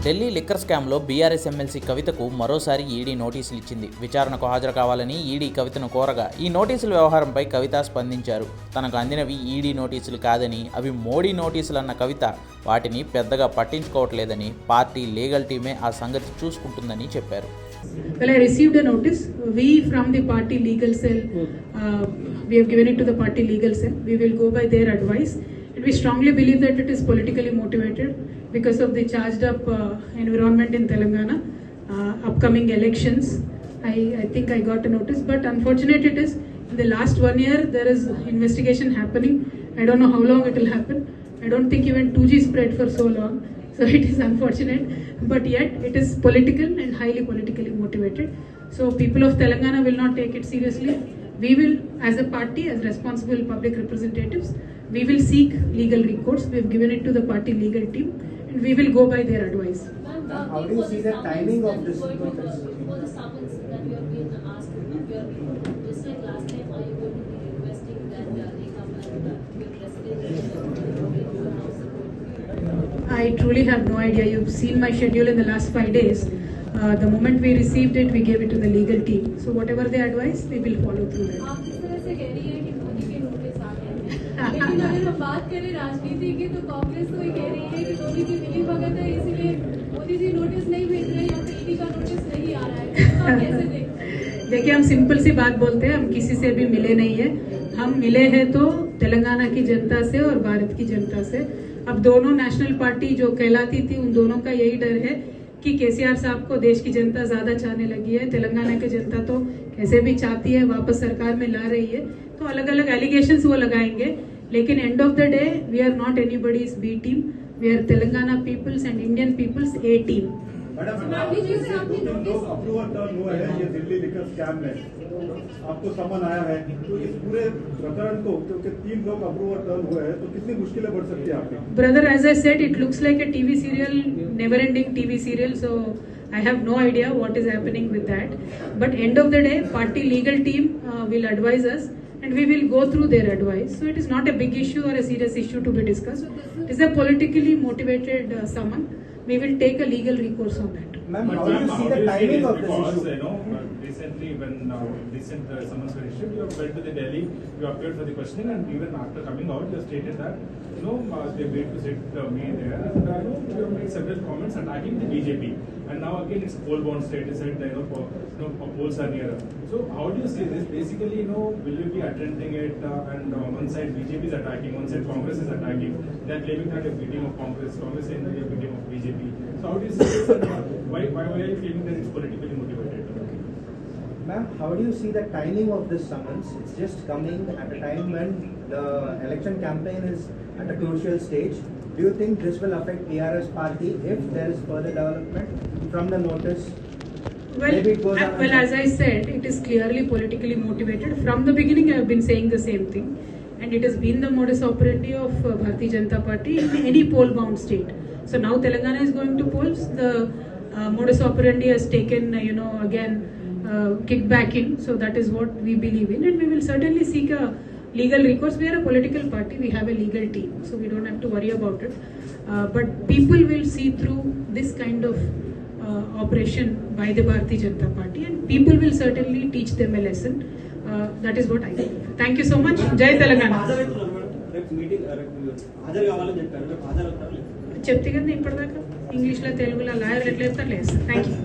Delhi liquor స్కామ్లో BRS MLC కవితకు మరోసారి ఈడీ నోటీసులు ఇచ్చింది. విచారణకు హాజరు కావాలని ఈడీ కవితను కోరగా ఈ నోటీసుల వ్యవహారంపై కవిత స్పందించారు. తనకు అందినవి ఈడీ నోటీసులు కాదని, అవి మోడీ నోటీసులన్న కవిత వాటిని పెద్దగా పట్టించుకోవట్లేదని, పార్టీ లీగల్ టీమే ఆ సంగతి చూసుకుంటుందని చెప్పారు. Well, I received a notice. We from the party legal cell, we have given it to the party legal cell. We will go by their advice. And we strongly believe that it is politically motivated because of the charged up environment in Telangana, upcoming elections. I think I got a notice, but unfortunate it is, in the last 1 year there is investigation happening. I don't know how long it will happen. I don't think even 2G spread for so long. So it is unfortunate, but yet it is political and highly politically motivated. So people of Telangana will not take it seriously. We will, as a party, as responsible public representatives, we will seek legal recourse. We have given it to the party legal team and we will go by their advice. How do you see the timing of this notice? For the summons that you have been asked, you have been, just like last time, are you going to be requesting that they come and your president your house? I truly have no idea. You've seen my schedule in the last 5 days. The moment we received it, we gave it to the legal team. So whatever they advise, we will follow through that. आप इस तरह से कह रही है कि मोदी के notice आ गए हैं, लेकिन अगर हम बात करें राजनीति की तो कांग्रेस तो ये कह रही है कि मोदी की मिली भगत है, इसीलिए मोदी जी नोटिस नहीं भेज रहे या फिर ईडी का नोटिस नहीं आ रहा है, तो आप कैसे देखते हैं? देखिए, हम सिंपल सी बात बोलते हैं, हम किसी से भी मिले नहीं है. हम मिले हैं तो तेलंगाना की जनता से और भारत की जनता से. अब दोनों नेशनल पार्टी जो कहलाती थी, उन दोनों का यही डर है कि केसीआर साहब को देश की जनता ज्यादा चाहने लगी है. तेलंगाना की जनता तो कैसे भी चाहती है, वापस सरकार में ला रही है. तो अलग अलग एलिगेशंस वो लगाएंगे, लेकिन end of the day we are not anybody's B team. We are Telangana peoples and Indian peoples A team. Approval turn हुआ है ये दिल्ली लिकर स्कैम में, आपको समन आया है, तो इस पूरे प्रकरण को, क्योंकि 3 लोग अप्रूवल टर्न हुए हैं, तो कितनी मुश्किलें बढ़ सकती है आपकी? Brother, as I said, it looks like a TV serial, never-ending TV serial. So I have no idea what is happening with that. But end of the day, party legal team will advise us, and we will go through their advice. So it is not a big issue or a serious issue to be discussed. It is a politically motivated summon. We will take a legal recourse on that. Ma'am, how do you see the timing of this issue? Recently, when recent summons were issued, you went to the Delhi, you appeared for the questioning, and even after coming out, you stated that they wait to sit me there, and you have made several comments attacking the BJP. And now again, it's a poll-bound state. You said polls are nearer. So how do you see this? Basically, will you be attending it? And one side BJP is attacking, one side Congress is attacking. They are claiming that you're beating of Congress saying that you're beating of BJP. So how do you see this? And why are you claiming that it's politically motivated? Ma'am, how do you see the timing of this summons? It's just coming at a time when the election campaign is at a crucial stage. Do you think this will affect PRS party if there is further development from the notice? Well, as I said, it is clearly politically motivated. From the beginning, I have been saying the same thing, and it has been the modus operandi of Bharatiya Janata Party in any poll-bound state. So now Telangana is going to polls. The modus operandi has taken, again kicked back in. So that is what we believe in, and we will certainly seek a legal recourse. We are a political party. We have a legal team, so we don't have to worry about it. But people will see through this kind of operation by the Bharatiya Janata Party, and people will certainly teach them a lesson. That is what I think. Thank you so much. Jai Telangana. చెప్తే కదా ఇప్పటిదాకా ఇంగ్లీష్లో తెలుగులో లాయర్లు ఎట్లా చెప్తారు లేదు. Thank you.